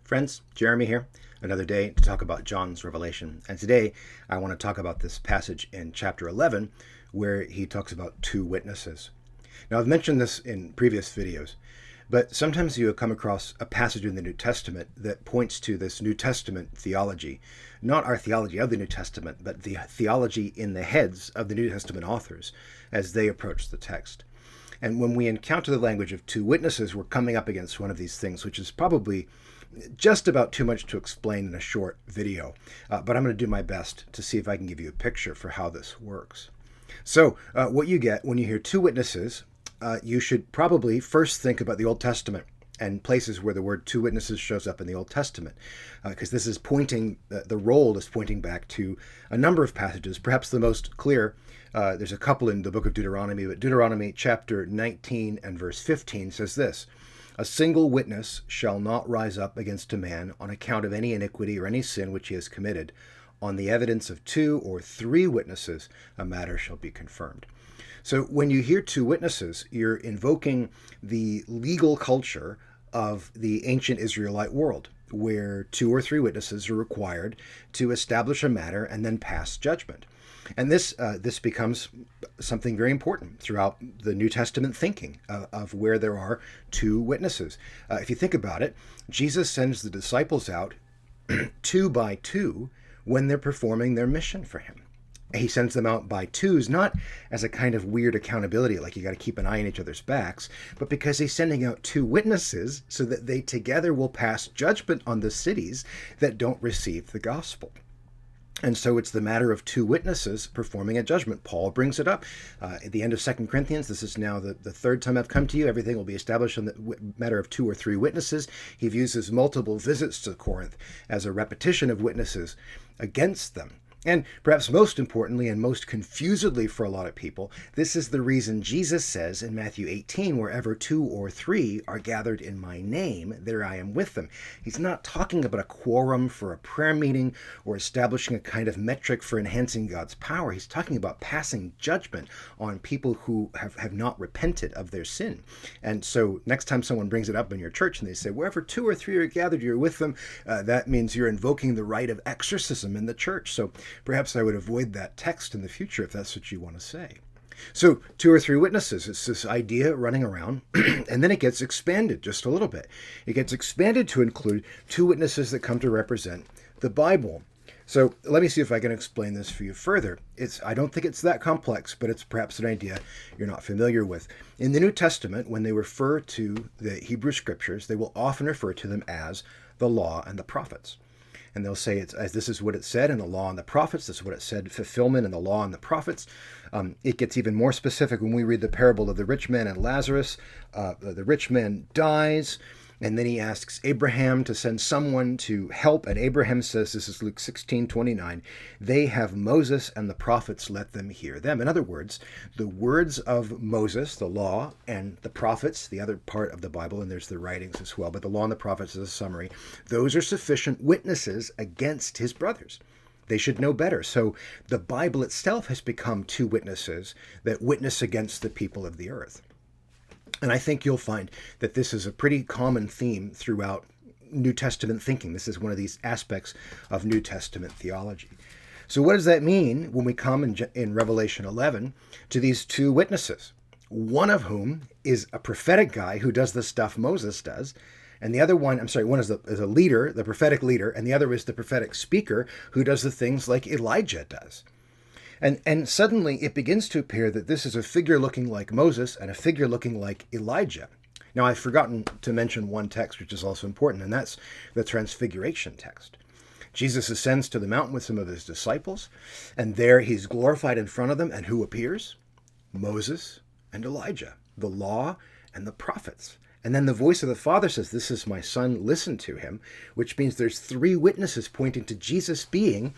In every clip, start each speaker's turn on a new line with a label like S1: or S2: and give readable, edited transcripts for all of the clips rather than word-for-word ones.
S1: Friends, Jeremy here, another day to talk about John's Revelation. And today I want to talk about this passage in chapter 11 where he talks about two witnesses. Now, I've mentioned this in previous videos, but sometimes you come across a passage in the New Testament that points to this New Testament theology. Not our theology of the New Testament, but the theology in the heads of the New Testament authors as they approach the text. And when we encounter the language of two witnesses, we're coming up against one of these things, which is probably just about too much to explain in a short video. But I'm going to do my best to see if I can give you a picture for how this works. So what you get when you hear two witnesses, you should probably first think about the Old Testament and places where the word two witnesses shows up in the Old Testament, because this is pointing, the role is pointing back to a number of passages. Perhaps the most clear, there's a couple in the book of Deuteronomy, but Deuteronomy chapter 19 and verse 15 says this: "A single witness shall not rise up against a man on account of any iniquity or any sin which he has committed. On the evidence of two or three witnesses, a matter shall be confirmed." So when you hear two witnesses, you're invoking the legal culture of the ancient Israelite world, where two or three witnesses are required to establish a matter and then pass judgment. And this becomes something very important throughout the New Testament thinking of where there are two witnesses. If you think about it, Jesus sends the disciples out two by two when they're performing their mission for him. He sends them out by twos, not as a kind of weird accountability, like you got to keep an eye on each other's backs, but because he's sending out two witnesses so that they together will pass judgment on the cities that don't receive the gospel. And so it's the matter of two witnesses performing a judgment. Paul brings it up at the end of 2 Corinthians. This is now the third time I've come to you. Everything will be established on the matter of two or three witnesses. He views his multiple visits to Corinth as a repetition of witnesses against them. And perhaps most importantly and most confusedly for a lot of people, this is the reason Jesus says in Matthew 18, "Wherever two or three are gathered in my name, there I am with them." He's not talking about a quorum for a prayer meeting or establishing a kind of metric for enhancing God's power. He's talking about passing judgment on people who have not repented of their sin. And so next time someone brings it up in your church and they say, "Wherever two or three are gathered, you're with them," that means you're invoking the right of exorcism in the church. So perhaps I would avoid that text in the future if that's what you want to say. So two or three witnesses, it's this idea running around, and then it gets expanded just a little bit. It gets expanded to include two witnesses that come to represent the Bible. So let me see if I can explain this for you further. I don't think it's that complex, but it's perhaps an idea you're not familiar with. In the New Testament, when they refer to the Hebrew Scriptures, they will often refer to them as the law and the prophets. And they'll say it's as this is what it said in the law and the prophets. This is what it said, fulfillment in the law and the prophets. It gets even more specific when we read the parable of the rich man and Lazarus. The rich man dies, and then he asks Abraham to send someone to help. And Abraham says, this is Luke 16:29, "They have Moses and the prophets, let them hear them." In other words, the words of Moses, the law, and the prophets, the other part of the Bible, and there's the writings as well, but the law and the prophets is a summary. Those are sufficient witnesses against his brothers. They should know better. So the Bible itself has become two witnesses that witness against the people of the earth. And I think you'll find that this is a pretty common theme throughout New Testament thinking. This is one of these aspects of New Testament theology. So what does that mean when we come in Revelation 11 to these two witnesses? One of whom is a prophetic guy who does the stuff Moses does, and the other one, one is a leader, the prophetic leader, and the other is the prophetic speaker who does the things like Elijah does. And suddenly it begins to appear that this is a figure looking like Moses and a figure looking like Elijah. Now, I've forgotten to mention one text which is also important, and that's the Transfiguration text. Jesus ascends to the mountain with some of his disciples, and there he's glorified in front of them, and who appears? Moses and Elijah, the law and the prophets. And then the voice of the Father says, "This is my Son, listen to him," which means there's three witnesses pointing to Jesus being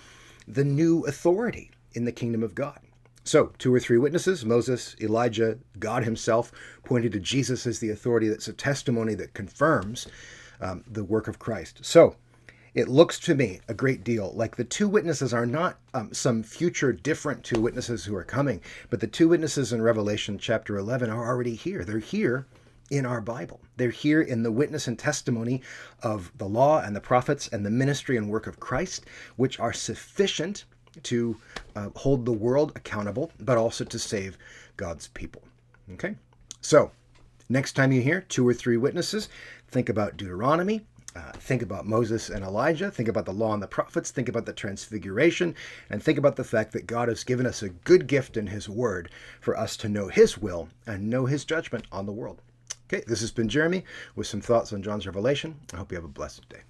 S1: the new authority in the kingdom of God. So, two or three witnesses, Moses, Elijah, God himself, pointed to Jesus as the authority that's a testimony that confirms the work of Christ. So, it looks to me a great deal like the two witnesses are not some future different two witnesses who are coming, but the two witnesses in Revelation chapter 11 are already here. They're here in our Bible. They're here in the witness and testimony of the law and the prophets and the ministry and work of Christ, which are sufficient to hold the world accountable, but also to save God's people. Okay? So, next time you hear 2 or 3 witnesses, think about Deuteronomy, think about Moses and Elijah, think about the law and the prophets, think about the transfiguration, and think about the fact that God has given us a good gift in his word for us to know his will and know his judgment on the world. Okay, this has been Jeremy with some thoughts on John's Revelation. I hope you have a blessed day.